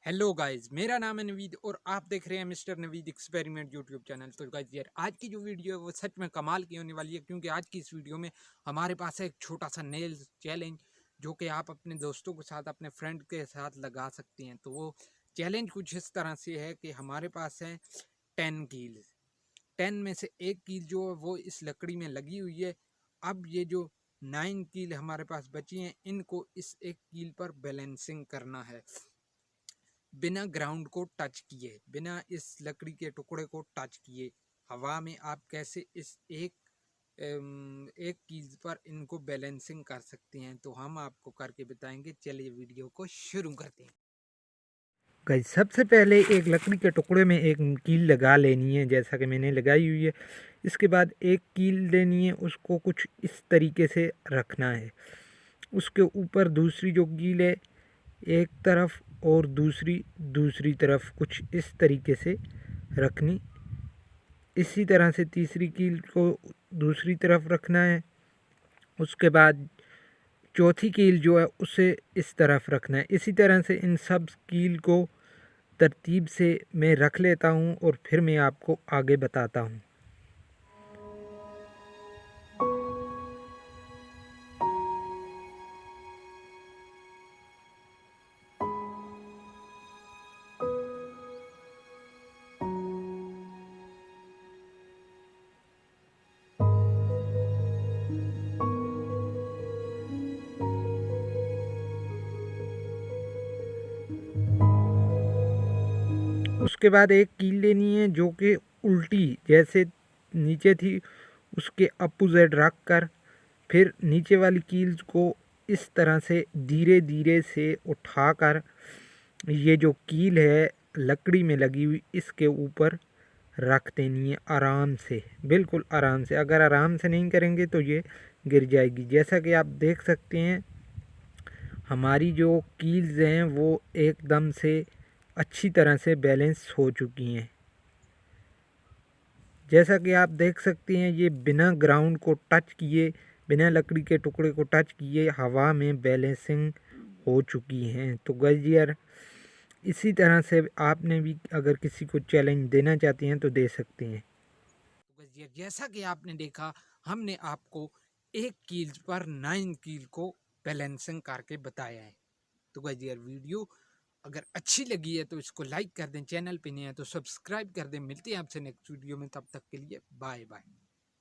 Hello guys, मेरा नाम है नवीद और आप देख रहे हैं mister Naveed experiment YouTube channel. तो गाइस यार, आज की जो वीडियो है वो सच में कमाल की होने वाली है, क्योंकि आज की इस वीडियो में हमारे पास है एक छोटा सा नेल चैलेंज जो कि आप अपने दोस्तों के साथ, अपने फ्रेंड के साथ लगा सकती हैं। तो वो चैलेंज कुछ इस तरह से है कि हमारे पास है 10 कील। 10 में से एक कील जो है वो इस लकड़ी में लगी हुई है। अब ये जो 9 कील हमारे पास बची हैं, इनको इस एक कील पर बैलेंसिंग करना है बिना ग्राउंड को टच किए, बिना इस लकड़ी के टुकड़े को टच किए। हवा में आप कैसे इस एक कीज पर इनको बैलेंसिंग कर सकते हैं, तो हम आपको करके बताएंगे। चलिए वीडियो को शुरू करते हैं। गाइस, सबसे पहले एक लकड़ी के टुकड़े में एक कील लगा लेनी है, जैसा कि मैंने लगाई हुई है। इसके बाद एक कील लेनी है, उसको कुछ इस तरीके से रखना है। उसके ऊपर दूसरी जो कील है एक तरफ और दूसरी दूसरी तरफ कुछ इस तरीके से रखनी। इसी तरह से तीसरी कील को दूसरी तरफ रखना है। उसके बाद चौथी कील जो है उसे इस तरफ रखना है। इसी तरह से इन सब कील को तरतीब से मैं रख लेता हूँ और फिर मैं आपको आगे बताता हूँ। उसके बाद एक कील लेनी है जो कि उल्टी जैसे नीचे थी उसके अपोजिट रख कर फिर नीचे वाली कील को इस तरह से धीरे धीरे से उठाकर ये जो कील है लकड़ी में लगी हुई इसके ऊपर रख देनी है आराम से, बिल्कुल आराम से। अगर आराम से नहीं करेंगे तो ये गिर जाएगी। जैसा कि आप देख सकते हैं हमारी जो कील्स हैं वो एकदम से अच्छी तरह से बैलेंस हो चुकी हैं। जैसा कि आप देख सकते हैं ये बिना ग्राउंड को टच किए, बिना लकड़ी के टुकड़े को टच किए हवा में बैलेंसिंग हो चुकी हैं। तो गाइस यार, इसी तरह से आपने भी अगर किसी को चैलेंज देना चाहती हैं तो दे सकते हैं। तो गाइस यार, जैसा कि आपने देखा, हमने आपको एक कील पर 9 कील को बैलेंसिंग करके बताया है। तो गाइस यार, वीडियो अगर अच्छी लगी है तो इसको लाइक कर दें, चैनल पे नहीं है तो सब्सक्राइब कर दें। मिलते हैं आपसे नेक्स्ट वीडियो में, तब तक के लिए बाय बाय।